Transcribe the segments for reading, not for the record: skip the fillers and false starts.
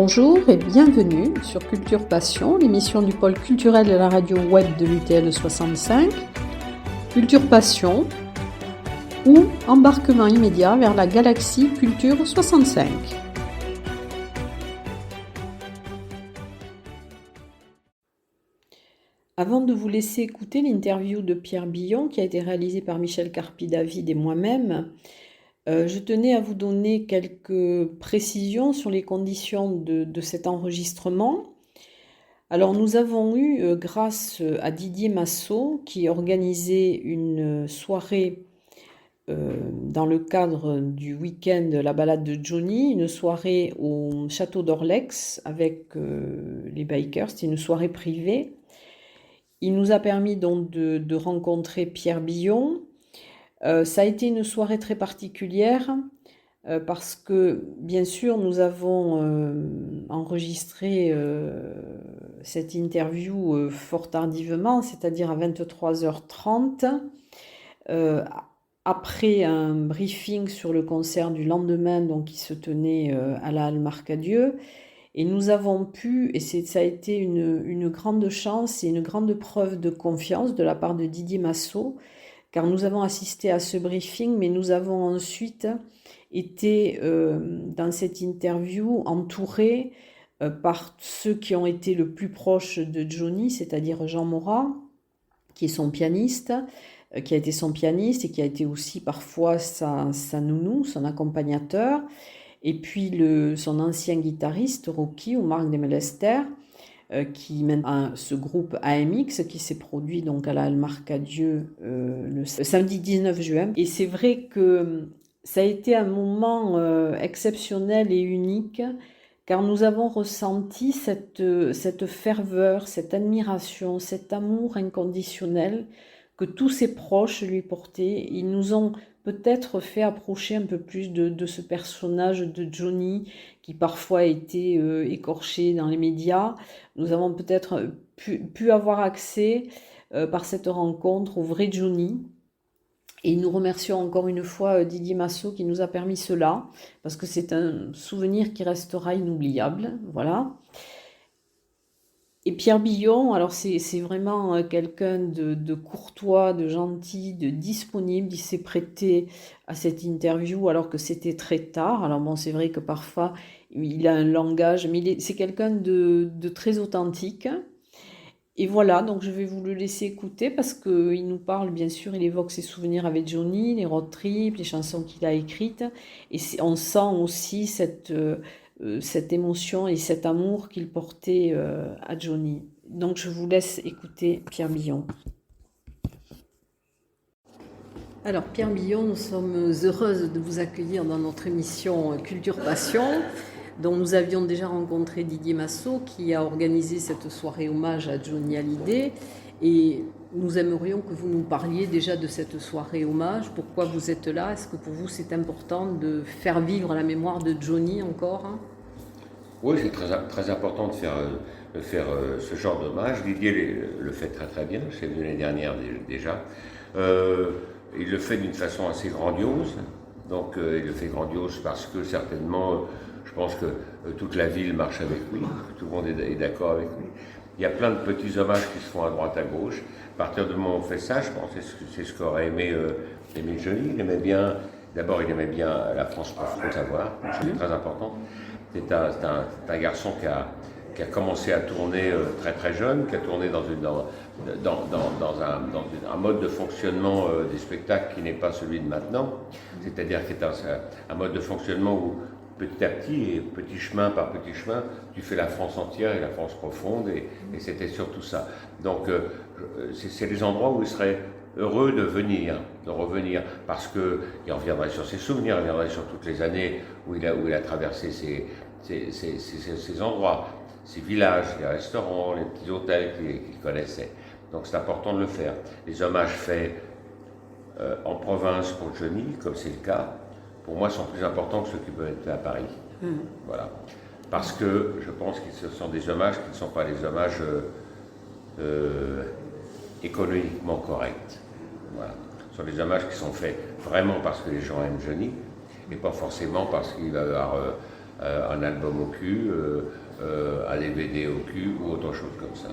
Bonjour et bienvenue sur Culture Passion, l'émission du pôle culturel de la radio web de l'UTL 65. Culture Passion ou embarquement immédiat vers la galaxie Culture 65. Avant de vous laisser écouter l'interview de Pierre Billon qui a été réalisée par Michel Carpi-David et moi-même, je tenais à vous donner quelques précisions sur les conditions de cet enregistrement. Alors nous avons eu, grâce à Didier Massot, qui organisait une soirée dans le cadre du week-end La Balade de Johnny, une soirée au château d'Orlex avec les bikers, c'était une soirée privée. Il nous a permis donc de rencontrer Pierre Billon. Ça a été une soirée très particulière parce que, bien sûr, nous avons enregistré cette interview fort tardivement, c'est-à-dire à 23h30, après un briefing sur le concert du lendemain, donc, qui se tenait à la Halle Marcadieu. Et nous avons pu, et ça a été une grande chance et une grande preuve de confiance de la part de Didier Massot, car nous avons assisté à ce briefing, mais nous avons ensuite été dans cette interview entourés par ceux qui ont été le plus proches de Johnny, c'est-à-dire Jean Morat, qui est son pianiste, qui a été son pianiste et qui a été aussi parfois sa nounou, son accompagnateur, et puis son ancien guitariste, Rocky, ou Marc Demelester, qui mène ce groupe AMX qui s'est produit donc à la Halle Marcadieu le samedi 19 juin. Et c'est vrai que ça a été un moment exceptionnel et unique, car nous avons ressenti cette ferveur, cette admiration, cet amour inconditionnel que tous ses proches lui portaient. Ils nous ont peut-être fait approcher un peu plus de ce personnage de Johnny qui parfois a été écorché dans les médias. Nous avons peut-être pu avoir accès par cette rencontre au vrai Johnny. Et nous remercions encore une fois Didier Massot qui nous a permis cela, parce que c'est un souvenir qui restera inoubliable. Voilà. Et Pierre Billon, alors c'est vraiment quelqu'un de courtois, de gentil, de disponible. Il s'est prêté à cette interview alors que c'était très tard. Alors bon, c'est vrai que parfois il a un langage, mais c'est quelqu'un de très authentique. Et voilà, donc je vais vous le laisser écouter parce qu'il nous parle, bien sûr, il évoque ses souvenirs avec Johnny, les road trips, les chansons qu'il a écrites. Et on sent aussi cette émotion et cet amour qu'il portait à Johnny. Donc je vous laisse écouter Pierre Billon. Alors Pierre Billon, nous sommes heureuses de vous accueillir dans notre émission Culture Passion, dont nous avions déjà rencontré Didier Massot qui a organisé cette soirée hommage à Johnny Hallyday. Et nous aimerions que vous nous parliez déjà de cette soirée hommage. Pourquoi vous êtes là? Est-ce que pour vous c'est important de faire vivre la mémoire de Johnny encore? Oui, c'est très important de faire ce genre d'hommage. Didier le fait très très bien, c'est venu l'année dernière déjà. Il le fait d'une façon assez grandiose. Donc il le fait grandiose parce que certainement, je pense que toute la ville marche avec lui, tout le monde est d'accord avec lui. Il y a plein de petits hommages qui se font à droite à gauche. À partir du moment où on fait ça, je pense que c'est ce qu'aurait aimé Johnny. Il aimait bien la France profonde, savoir, une chose très importante. C'est un garçon qui a commencé à tourner très très jeune, qui a tourné dans un mode de fonctionnement des spectacles qui n'est pas celui de maintenant. C'est-à-dire qu'il est un mode de fonctionnement où petit à petit, et petit chemin par petit chemin, tu fais la France entière et la France profonde, et c'était surtout ça. Donc c'est les endroits où il serait heureux de revenir, parce qu'il reviendrait sur ses souvenirs, il reviendrait sur toutes les années où il a traversé ces endroits, ces villages, les restaurants, les petits hôtels qu'il connaissait. Donc c'est important de le faire. Les hommages faits en province pour Johnny, comme c'est le cas, pour moi, sont plus importants que ceux qui peuvent être faits à Paris. Voilà. Parce que je pense que ce sont des hommages qui ne sont pas des hommages économiquement corrects. Voilà. Ce sont des hommages qui sont faits vraiment parce que les gens aiment Johnny, et pas forcément parce qu'il va y avoir un album au cul, un DVD au cul ou autre chose comme ça.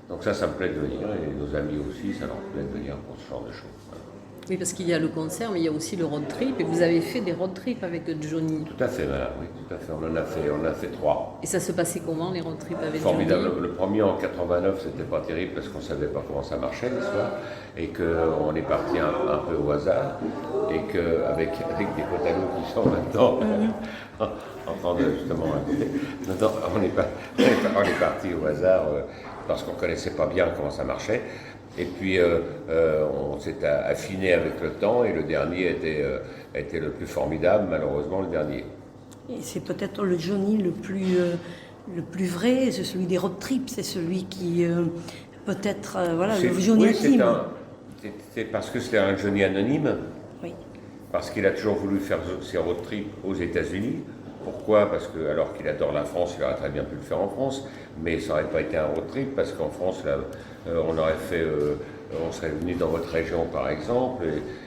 Donc ça me plaît de venir, et nos amis aussi, ça leur plaît de venir pour ce genre de choses. Voilà. Oui, parce qu'il y a le concert, mais il y a aussi le road trip, et vous avez fait des road trips avec Johnny. Tout à fait, voilà, oui, tout à fait. On en a fait 3. Et ça se passait comment, les road trips avec Formidable. Johnny? Le premier en 89, c'était pas terrible parce qu'on savait pas comment ça marchait l'histoire, et qu'on est parti un peu au hasard, et qu'avec des potes à nous qui sont maintenant en train de justement raconter, on est parti au hasard parce qu'on connaissait pas bien comment ça marchait. Et puis on s'est affiné avec le temps, et le dernier était le plus formidable, malheureusement le dernier. Et c'est peut-être le Johnny le plus vrai, c'est celui des road trips, c'est celui qui peut-être, voilà, le Johnny intime. C'est parce que c'était un Johnny anonyme, Oui. parce qu'il a toujours voulu faire ses road trips aux États-Unis. Pourquoi? Parce que, alors qu'il adore la France, il aurait très bien pu le faire en France, mais ça n'aurait pas été un road trip, parce qu'en France, là, on aurait fait, on serait venu dans votre région par exemple,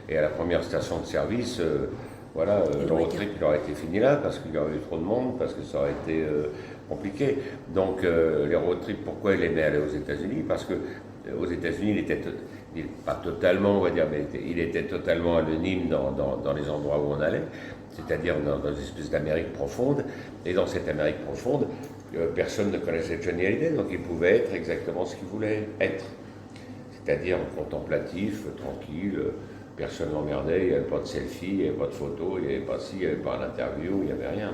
et à la première station de service, voilà, le road trip il aurait été fini là, parce qu'il y aurait eu trop de monde, parce que ça aurait été compliqué. Donc les road trips, pourquoi il aimait aller aux États-Unis? Parce que aux États-Unis, il pas totalement, on va dire, mais il était totalement anonyme dans les endroits où on allait, c'est-à-dire dans une espèce d'Amérique profonde. Et dans cette Amérique profonde, personne ne connaissait Johnny Hallyday, donc il pouvait être exactement ce qu'il voulait être. C'est-à-dire contemplatif, tranquille, personne n'emmerdait, il n'y avait pas de selfie, il n'y avait pas de photo, il n'y avait pas ci, il n'y avait pas d'interview, il n'y avait rien.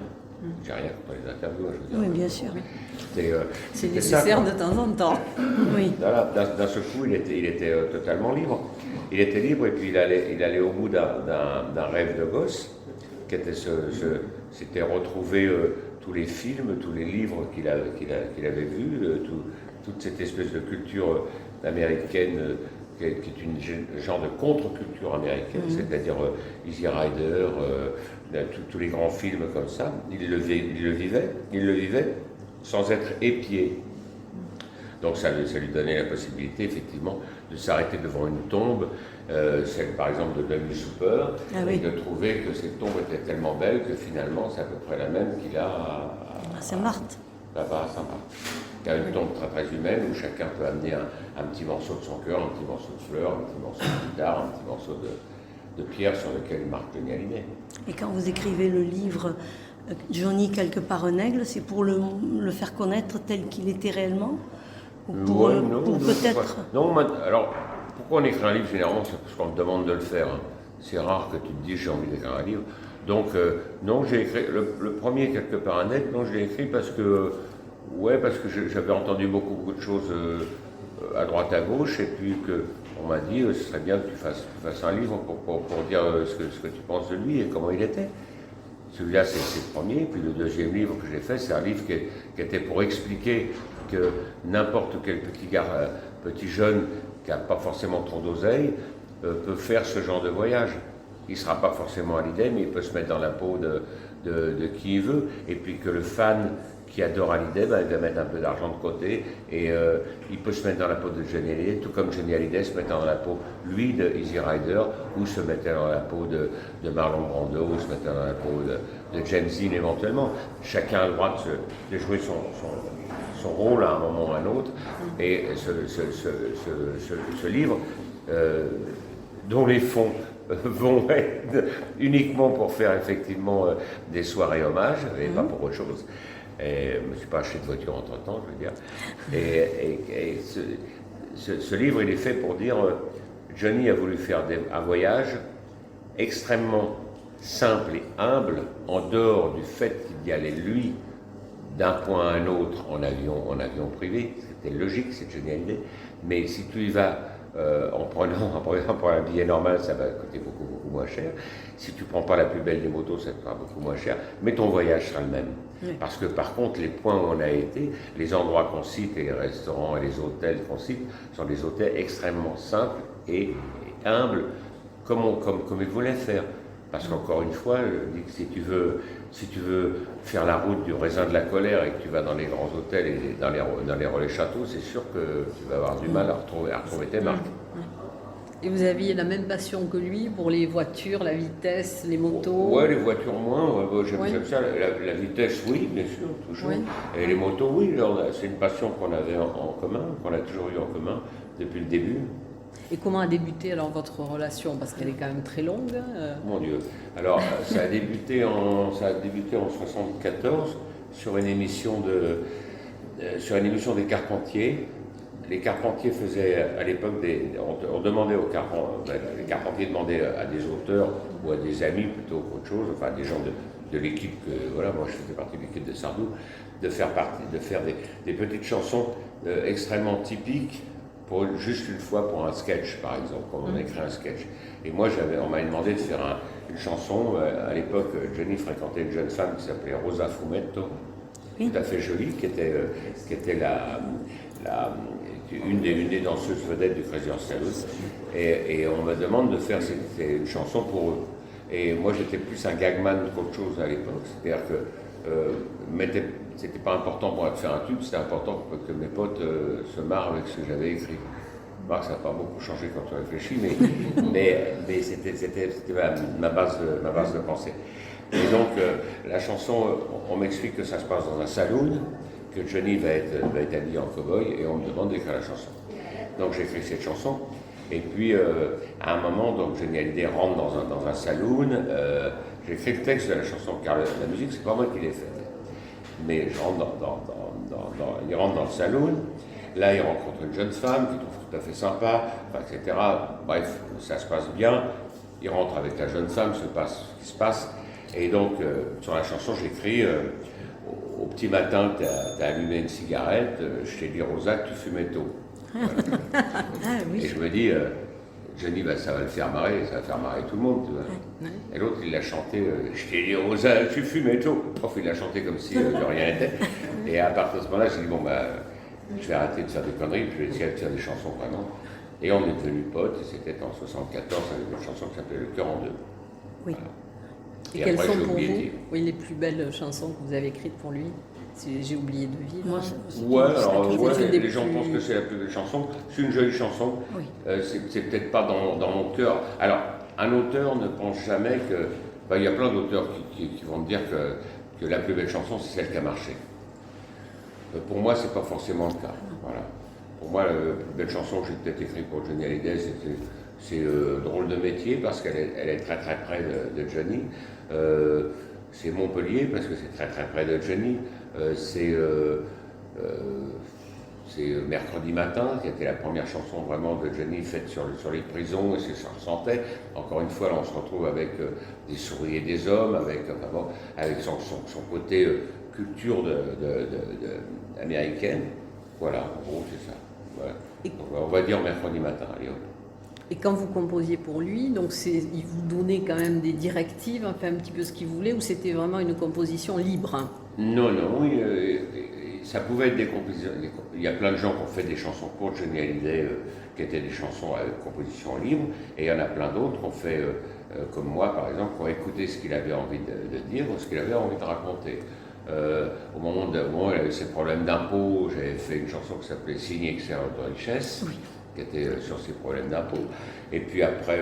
J'ai rien contre les interviews, je veux dire. Oui, bien sûr. C'est nécessaire de temps en temps. Oui. Voilà, d'un seul coup, il était totalement libre. Il était libre, et puis il allait au bout d'un rêve de gosse, qui était c'était retrouver tous les films, tous les livres qu'il avait vus, toute cette espèce de culture américaine qui est une genre de contre-culture américaine, c'est-à-dire Easy Rider, tous les grands films comme ça. Il le vivait sans être épié. Donc ça lui donnait la possibilité effectivement de s'arrêter devant une tombe, celle par exemple de Dennis Hooper, et de trouver que cette tombe était tellement belle que finalement c'est à peu près la même qu'il a à Saint-Marthe. Là-bas à Saint-Marthe. Il y a une tombe très très humaine où chacun peut amener un petit morceau de son cœur, un petit morceau de fleur, un petit morceau de guitare, un petit morceau de pierre sur lequel il marque Johnny Hallyday. Et quand vous écrivez le livre Johnny quelque part un aigle, c'est pour le faire connaître tel qu'il était réellement? Ou pour, pour peut-être... Non, alors pourquoi on écrit un livre généralement? C'est parce qu'on me demande de le faire. C'est rare que tu te dises j'ai envie d'écrire un livre. Donc non, j'ai écrit le premier quelque part un aigle. Non, je l'ai écrit parce que j'avais entendu beaucoup de choses à droite à gauche, et puis on m'a dit ce serait bien que tu fasses un livre pour dire ce que tu penses de lui et comment il était. Celui-là, c'est le premier. Puis le deuxième livre que j'ai fait, c'est un livre qui était pour expliquer que n'importe quel petit jeune qui n'a pas forcément trop d'oseille peut faire ce genre de voyage. Il ne sera pas forcément Hallyday, mais il peut se mettre dans la peau de qui il veut. Et puis que le fan qui adore Hallyday, il va mettre un peu d'argent de côté, et il peut se mettre dans la peau de Johnny Hallyday, tout comme Johnny Hallyday se mettait dans la peau, lui, de Easy Rider, ou se mettait dans la peau de Marlon Brando, ou se mettait dans la peau de James Dean éventuellement. Chacun a le droit de jouer son rôle à un moment ou à un autre. Et ce livre, dont les fonds vont être uniquement pour faire effectivement des soirées hommages, et pas pour autre chose. Et je ne me suis pas acheté de voiture entre-temps, je veux dire. Et ce livre, il est fait pour dire Johnny a voulu faire un voyage extrêmement simple et humble, en dehors du fait qu'il y allait, lui, d'un point à un autre en avion privé. C'était logique, c'est Johnny Hallyday. Mais si tu y vas en prenant un billet normal, ça va coûter beaucoup moins cher. Si tu ne prends pas la plus belle des motos, ça te coûtera beaucoup moins cher. Mais ton voyage sera le même. Oui. Parce que par contre, les points où on a été, les endroits qu'on cite, et les restaurants et les hôtels qu'on cite, sont des hôtels extrêmement simples et humbles, comme ils voulaient faire. Parce qu'encore une fois, je dis que si tu veux faire la route du raisin de la colère et que tu vas dans les grands hôtels et dans les relais châteaux, c'est sûr que tu vas avoir du mal à retrouver tes marques. Et vous aviez la même passion que lui pour les voitures, la vitesse, les motos? Ouais, les voitures moins, j'aime Oui. ça. La vitesse, oui, bien sûr, toujours. Oui. Et les motos, oui, c'est une passion qu'on avait en commun, qu'on a toujours eu en commun depuis le début. Et comment a débuté alors votre relation? Parce qu'elle est quand même très longue. Mon Dieu. Alors, ça a débuté en 74 sur une émission des Carpentiers. Les Carpentiers faisaient à l'époque on demandait aux Carpentiers, les Carpentiers demandaient à des auteurs ou à des amis plutôt qu'autre chose, enfin des gens de l'équipe, voilà, moi je faisais partie de l'équipe de Sardou, de faire des petites chansons extrêmement typiques juste une fois pour un sketch, par exemple, quand on écrit un sketch. Et moi, on m'avait demandé de faire une chanson. À l'époque, Johnny fréquentait une jeune femme qui s'appelait Rosa Fumetto, tout à fait jolie, qui était une des danseuses vedettes du Crazy Horse Saloon. Et on me demande de faire une chanson pour eux. Et moi, j'étais plus un gagman qu'autre chose à l'époque. C'est-à-dire que c'était pas important pour moi de faire un tube, c'était important que mes potes se marrent avec ce que j'avais écrit. Ça n'a pas beaucoup changé quand tu réfléchis, mais c'était ma base de pensée. Et donc, la chanson, on m'explique que ça se passe dans un saloon, que Johnny va être habillé en cow-boy, et on me demande d'écrire la chanson. Donc, j'écris cette chanson, et puis, à un moment, donc, Johnny Hallyday rentre dans un saloon, j'écris le texte de la chanson, car la musique, c'est pas moi qui l'ai faite. Mais il rentre dans le saloon, là il rencontre une jeune femme qu'il trouve tout à fait sympa, etc. Bref, ça se passe bien, il rentre avec la jeune femme, se passe ce qui se passe, et donc sur la chanson j'écris au petit matin t'as allumé une cigarette, je t'ai dit Rosa que tu fumais tôt. Voilà. Ah, oui. Et je me dis, Johnny, ça va le faire marrer, ça va faire marrer tout le monde, tu vois. Ouais. Et l'autre, il l'a chanté, je t'ai dit, Rosa, tu fumais tôt. Le prof, il l'a chanté comme si de rien n'était. Et à partir de ce moment-là, j'ai dit, je vais arrêter de faire des conneries, puis je vais essayer de faire des chansons vraiment. Et on est devenus potes, et c'était en 74, avec une chanson qui s'appelait Le cœur en deux. Oui. Voilà. Et quelles après, sont j'ai pour vous oublié les plus belles chansons que vous avez écrites pour lui? J'ai oublié de vivre. Moi, les gens pensent que c'est la plus belle chanson. C'est une jolie chanson. Oui. C'est peut-être pas dans mon cœur. Alors, un auteur ne pense jamais que. Il y a plein d'auteurs qui vont me dire que la plus belle chanson, c'est celle qui a marché. Pour moi, c'est pas forcément le cas. Voilà. Pour moi, la plus belle chanson que j'ai peut-être écrite pour Johnny Hallyday, c'est Drôle de métier, parce qu'elle est très très près de Johnny. C'est Montpellier, parce que c'est très très près de Johnny. C'est Mercredi matin, qui était la première chanson vraiment de Johnny faite sur les prisons, et ça ressentait. Encore une fois, là, on se retrouve avec des souris et des hommes, avec son côté culture américaine. Voilà, en gros, c'est ça. Voilà. Donc, on va dire Mercredi matin, allez hop. Et quand vous composiez pour lui, donc il vous donnait quand même des directives, enfin un petit peu ce qu'il voulait, ou c'était vraiment une composition libre? Non, ça pouvait être des compositions. Il y a plein de gens qui ont fait des chansons pour Johnny Hallyday, qui étaient des chansons avec composition libre, et il y en a plein d'autres qui ont fait, comme moi par exemple, qui ont écouté ce qu'il avait envie de dire ou ce qu'il avait envie de raconter. Au moment où il avait ses problèmes d'impôts, j'avais fait une chanson qui s'appelait Signe extérieur de richesse, qui était sur ses problèmes d'impôts. Et puis après,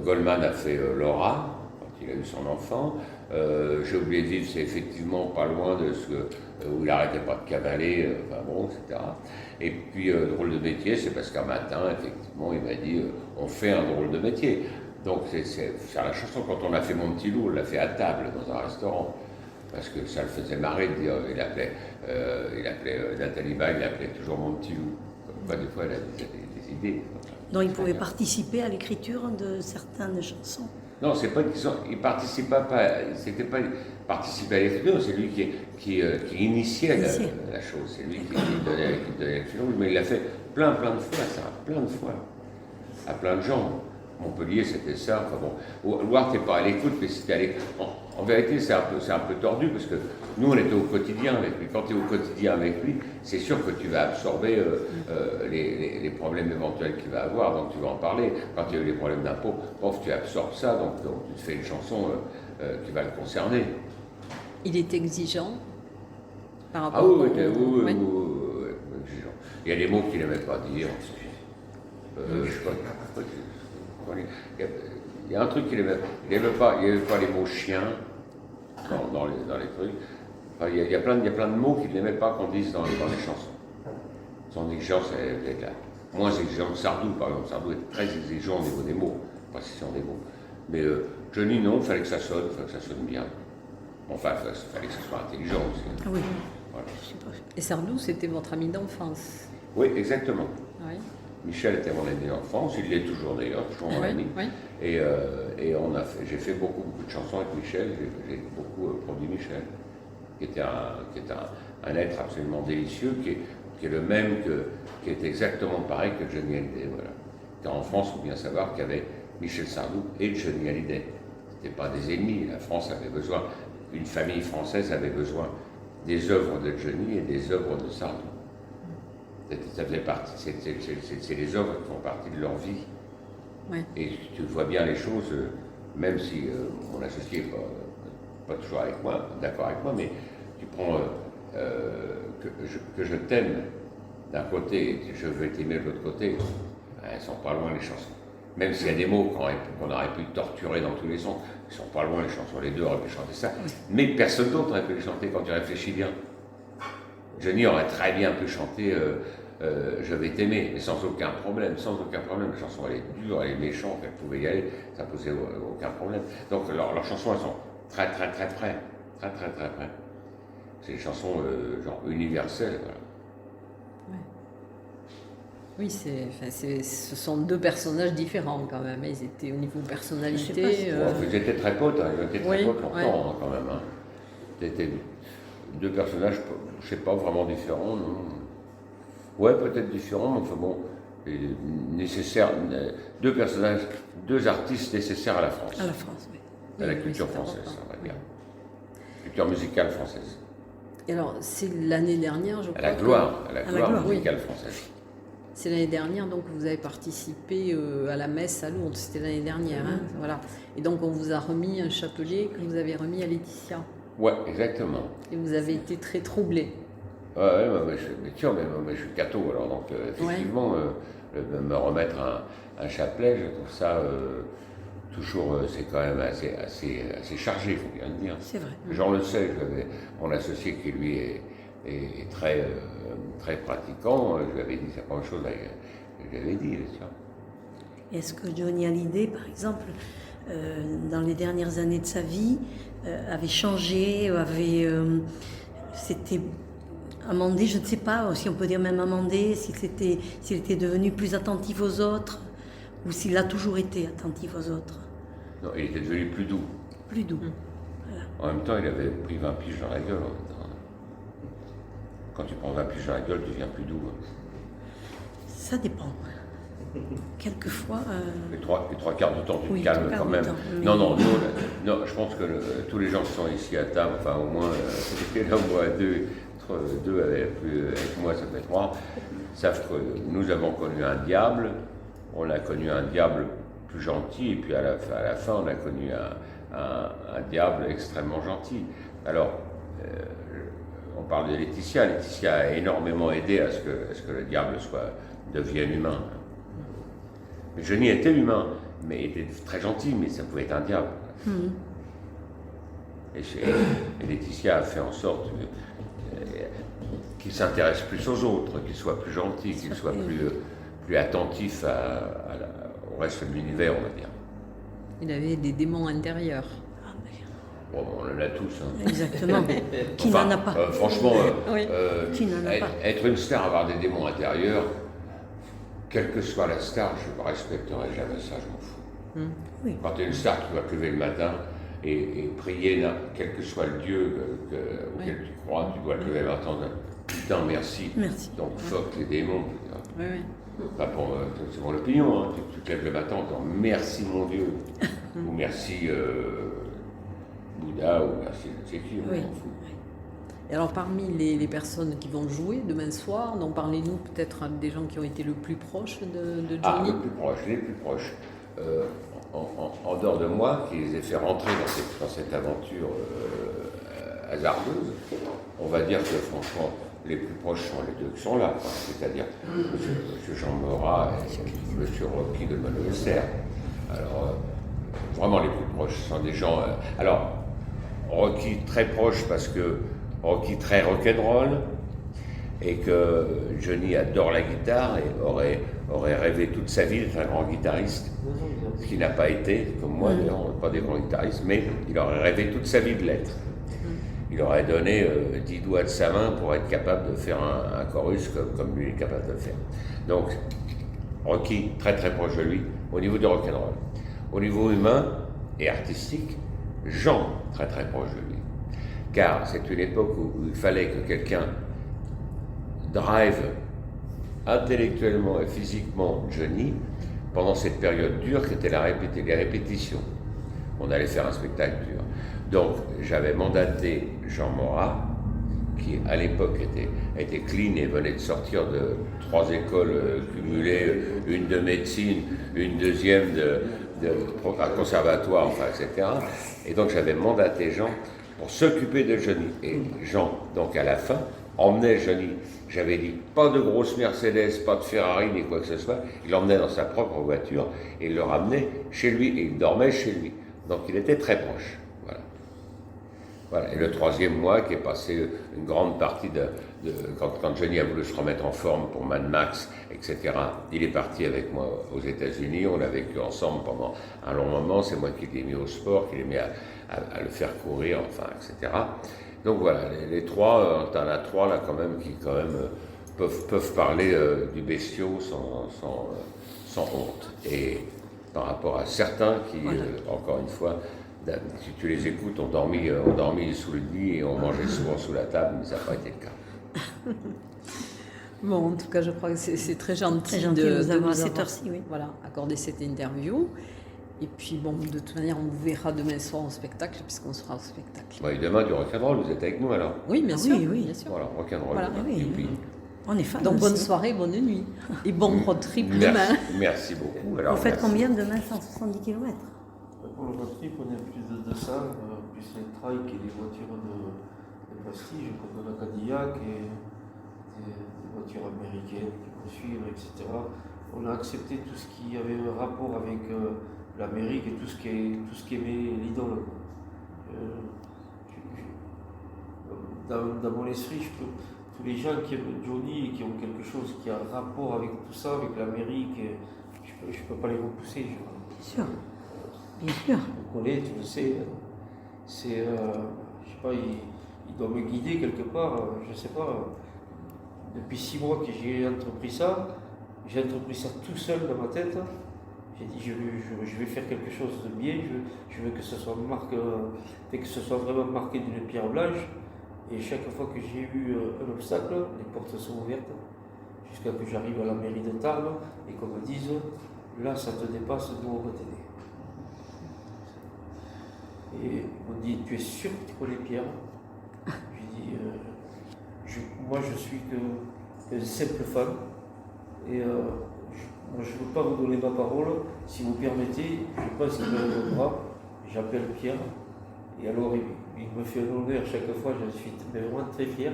Goldman a fait Laura, quand il a eu son enfant. J'ai oublié de vivre, c'est effectivement pas loin de où il n'arrêtait pas de cavaler, etc. Et puis, drôle de métier, c'est parce qu'un matin, effectivement, il m'a dit on fait un drôle de métier. Donc, c'est la chanson, quand on a fait Mon petit loup, on l'a fait à table dans un restaurant. Parce que ça le faisait marrer de dire, il appelait Nathalie Baye, il appelait toujours Mon petit loup. Des fois, elle a des idées. Donc il pouvait participer à l'écriture de certaines chansons. Non, c'est pas il participait pas, c'était pas participer à l'écriture, c'est lui qui initiait la chose, c'est lui qui donnait l'écriture, mais il l'a fait plein de fois, ça, plein de fois, à plein de gens. Montpellier, c'était ça. Loire, t'es pas à l'écoute, mais c'était à l'écoute. En vérité, c'est un peu tordu, parce que nous, on était au quotidien avec lui. Quand tu es au quotidien avec lui, c'est sûr que tu vas absorber les problèmes éventuels qu'il va avoir, donc tu vas en parler. Quand il y a eu les problèmes d'impôt, tu absorbes ça, donc tu te fais une chanson qui va le concerner. Il est exigeant par rapport oui, exigeant. Il y a des mots qu'il n'aimait pas dire. Je sais pas. Il y a un truc qu'il n'aimait pas, il n'aimait pas les mots chien dans les trucs. Enfin, il y a plein de mots qu'il n'aimait pas qu'on dise dans les chansons. Son exigence est être moins exigeante que Sardou, par exemple. Sardou est très exigeant au niveau des mots, précision des mots. Mais Johnny, non, il fallait que ça sonne bien. Enfin, il fallait que ça soit intelligent aussi. Ah oui. Voilà. Et Sardou, c'était votre ami d'enfance? Oui, exactement. Oui. Michel était mon ami d'enfance, il l'est toujours d'ailleurs, toujours mon ami. Oui. Et j'ai fait beaucoup de chansons avec Michel, j'ai beaucoup produit Michel, qui est un être absolument délicieux, qui est le même, qui est exactement pareil que Johnny Hallyday. Voilà. Car en France, il faut bien savoir qu'il y avait Michel Sardou et Johnny Hallyday. Ce n'étaient pas des ennemis, la France avait besoin, une famille française avait besoin des œuvres de Johnny et des œuvres de Sardou. Ça faisait partie, c'est les œuvres qui font partie de leur vie. Ouais. Et tu vois bien les choses, même si mon associé n'est pas toujours d'accord avec moi, mais tu prends que je t'aime d'un côté et que je veux t'aimer de l'autre côté, elles sont pas loin les chansons. Même s'il y a des mots qu'on aurait pu torturer dans tous les sons, ils sont pas loin les chansons, les deux auraient pu chanter ça, mais personne d'autre aurait pu les chanter quand tu réfléchis bien. Johnny aurait très bien pu chanter Je vais t'aimer, mais sans aucun problème, La chanson, elle est dure, elle est méchante, elle pouvait y aller, ça posait aucun problème. Donc leurs chansons, elles sont très près. C'est des chansons genre universelles. Voilà. Ouais. Oui, ce sont deux personnages différents quand même. Ils étaient au niveau personnalité. Ils étaient très potes, ils étaient très potes longtemps quand même. C'était deux personnages, je sais pas, vraiment différents, non. Ouais, peut-être différents, mais enfin bon, nécessaires. Deux personnages, deux artistes nécessaires à la France. À la France, oui. À la culture française, on va dire. Culture musicale française. Et alors, c'est l'année dernière, je crois. À la gloire musicale française. C'est l'année dernière, donc vous avez participé à la messe à Lourdes, c'était l'année dernière, hein, voilà. Et donc on vous a remis un chapelet que vous avez remis à Laetitia. Ouais, exactement. Et vous avez été très troublé. Ouais, je suis catho, alors donc effectivement, me remettre un chapelet, je trouve ça toujours, c'est quand même assez chargé, il faut bien le dire. C'est vrai. J'en le sais, j'avais mon associé qui lui est très pratiquant, je lui avais dit la première chose que j'avais dit. Est-ce que Johnny Hallyday, par exemple, dans les dernières années de sa vie, avait changé, s'était amendé, je ne sais pas, si on peut dire même amendé, s'il était devenu plus attentif aux autres, ou s'il a toujours été attentif aux autres? Non, il était devenu plus doux. Plus doux. Voilà. En même temps, il avait pris 20 piges dans la gueule. Quand tu prends 20 piges dans la gueule, tu deviens plus doux. Ça dépend. Quelquefois. Les trois quarts du temps, tu te calmes quand même. Mais... Non, je pense que tous les gens qui sont ici à table, enfin au moins, là au moins deux avec moi, ça fait 3, savent que nous avons connu un diable, on a connu un diable plus gentil, et puis à la fin, on a connu un diable extrêmement gentil. Alors, on parle de Laetitia. Laetitia a énormément aidé à ce que le diable devienne humain. Mais Johnny était humain, mais était très gentil, mais ça pouvait être un diable. Et Laetitia a fait en sorte qu'il s'intéresse plus aux autres, qu'il soit plus gentil, qu'il soit plus attentif au reste de l'univers, on va dire. Il avait des démons intérieurs. Bon, on en a tous. Hein. Exactement. Qui n'en a pas. Franchement, qui n'en a pas. Être une star, avoir des démons intérieurs, quelle que soit la star, je ne respecterai jamais ça, je m'en fous. Oui. Quand tu es une star, tu dois te lever le matin et prier, quel que soit le Dieu auquel tu crois, tu dois te lever le matin en disant putain, merci. Donc fuck les démons. Oui. Enfin, c'est mon opinion, hein. Tu te lèves le matin en disant merci mon Dieu, ou merci Bouddha, ou merci c'est qui, on s'en fout. Et alors parmi les personnes qui vont jouer demain soir, donc parlez-nous peut-être des gens qui ont été le plus proches de Johnny. Les plus proches. En dehors de moi, qui les ai fait rentrer dans cette aventure hasardeuse, on va dire que franchement, les plus proches sont les deux qui sont là, c'est-à-dire M. Jean Morat et M. Rocky de Monolester. Alors, vraiment les plus proches sont des gens... alors, Rocky très proche parce que Rocky très rock'n'roll, et que Johnny adore la guitare et aurait rêvé toute sa vie d'être un grand guitariste, ce qui n'a pas été, comme moi d'ailleurs, on n'est pas des grands guitaristes, mais il aurait rêvé toute sa vie de l'être. Il aurait donné 10 doigts de sa main pour être capable de faire un chorus comme lui est capable de le faire. Donc, Rocky, très très proche de lui, au niveau du rock'n'roll. Au niveau humain et artistique, Jean, très très proche de lui. Car c'est une époque où il fallait que quelqu'un drive intellectuellement et physiquement Johnny pendant cette période dure qui était les répétitions. On allait faire un spectacle dur. Donc j'avais mandaté Jean Morat, qui à l'époque était clean et venait de sortir de 3 écoles cumulées, une de médecine, une deuxième un conservatoire, enfin, etc. Et donc j'avais mandaté Jean pour s'occuper de Johnny. Et Jean, donc à la fin, emmenait Johnny. J'avais dit, pas de grosse Mercedes, pas de Ferrari, ni quoi que ce soit. Il l'emmenait dans sa propre voiture et il le ramenait chez lui et il dormait chez lui. Donc il était très proche. Voilà. Et le troisième mois qui est passé une grande partie quand Johnny a voulu se remettre en forme pour Mad Max, etc., il est parti avec moi aux États-Unis. On a vécu ensemble pendant un long moment. C'est moi qui l'ai mis au sport, qui l'ai mis à le faire courir, enfin, etc. Donc voilà, les trois, t'en as 3 là quand même qui peuvent parler du bestiau sans honte. Et par rapport à certains qui, encore une fois, si tu les écoutes, ont dormi sous le lit et ont mangé souvent sous la table, mais ça n'a pas été le cas. Bon, en tout cas, je crois que c'est très gentil, de nous avoir voilà, accordé cette interview. Et puis, bon, de toute manière, on vous verra demain soir au spectacle, puisqu'on sera au spectacle. Oui, demain, du rock'n'roll, vous êtes avec nous alors? Oui, bien sûr. Oui. Bien sûr. Voilà, rock'n'roll. Voilà. Oui. On est fans. Donc, bonne soirée, bonne nuit. Et bon road trip demain. Merci beaucoup. Alors, vous faites combien demain? 170 km? Pour le road trip, on est plus de 200, plus les trikes et les voitures de prestige, comme la Cadillac et des voitures américaines qui vont suivre, etc. On a accepté tout ce qui avait un rapport avec l'Amérique et tout ce qui aimait l'idole. Dans mon esprit, tous les gens qui aiment Johnny et qui ont quelque chose qui a un rapport avec tout ça, avec l'Amérique, je ne peux pas les repousser. Bien sûr. Bien sûr. Tu me connais, tu le sais. C'est, je sais pas, il doit me guider quelque part, je sais pas. Depuis 6 mois que j'ai entrepris ça tout seul dans ma tête. J'ai dit, je vais faire quelque chose de bien, je veux que ce soit vraiment marqué d'une pierre blanche. Et chaque fois que j'ai eu un obstacle, les portes sont ouvertes, jusqu'à ce que j'arrive à la mairie de Tarbes et qu'on me dise, là ça te dépasse, nous on va t'aider. Et on me dit, tu es sûr que tu connais Pierre? J'ai dit, moi je suis que simple fan. Et moi je ne veux pas vous donner ma parole. Si vous permettez, je pense qu'il me répondra. J'appelle Pierre. Et alors il me fait un honneur chaque fois, je suis vraiment très fier.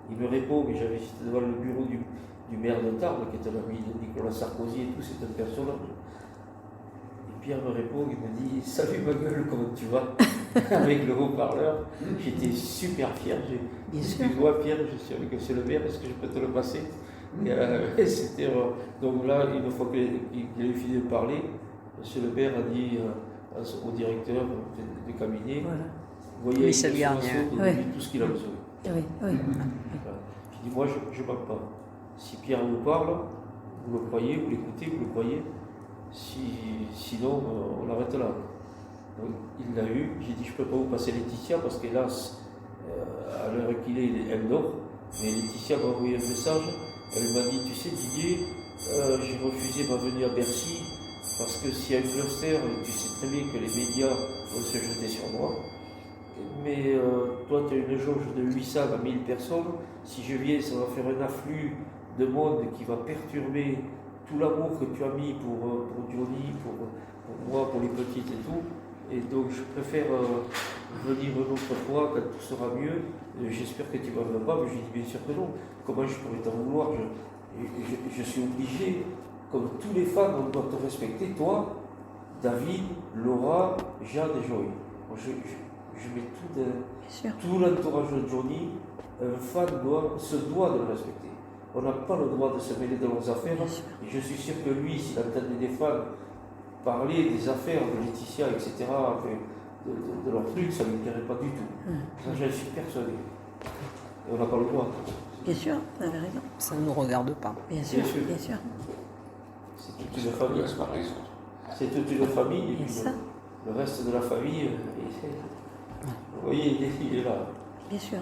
Il me répond, mais j'avais devant le bureau du maire de Tarbes, qui est un ami de Nicolas Sarkozy et tout, c'est un personnage. Pierre me répond, il me dit « Salut ma gueule, comment tu vas ?» avec le haut-parleur. J'étais super fier. Excuse-moi Pierre, je suis avec M. le maire, est-ce que je peux te le passer? C'était, donc là, une fois qu'il a eu fini de parler, M. le maire a dit au directeur du cabinet, voilà. Vous voyez, Michel Garnier. Tout ce qu'il a besoin. Oui. Je dis, moi, je ne manque pas. Si Pierre vous parle, vous le croyez, vous l'écoutez, vous le croyez. Sinon, on l'arrête là. Donc, il l'a eu. J'ai dit, je ne peux pas vous passer Laetitia parce qu'hélas, à l'heure qu'il est, elle dort. Mais Laetitia m'a envoyé un message. Elle m'a dit, tu sais Didier, j'ai refusé ma venue à Bercy parce que s'il y a un cluster, tu sais très bien que les médias vont se jeter sur moi. Mais toi, tu as une jauge de 800 à 1000 personnes. Si je viens, ça va faire un afflux de monde qui va perturber tout l'amour que tu as mis pour Johnny, pour moi, pour les petites et tout. Et donc je préfère venir une autre fois quand tout sera mieux j'espère que tu ne m'en veux pas, mais je dis bien sûr que non. Comment je pourrais t'en vouloir? Je suis obligé, comme tous les fans, on doit te respecter, toi, David, Laura, Jeanne et Joël. Je mets tout l'entourage de Johnny, un fan se doit de le respecter. On n'a pas le droit de se mêler dans nos affaires. Et je suis sûr que lui, s'il entendait des fans parler des affaires de Laetitia, etc., de leur truc, ça ne lui plairait pas du tout. Ça, j'en suis persuadé. Et on n'a pas le droit. Bien sûr, vous avez raison. Ça ne nous regarde pas. Bien sûr, bien sûr. C'est toute une famille. C'est toute une famille. Et puis le reste de la famille, vous voyez, il est là. Bien sûr.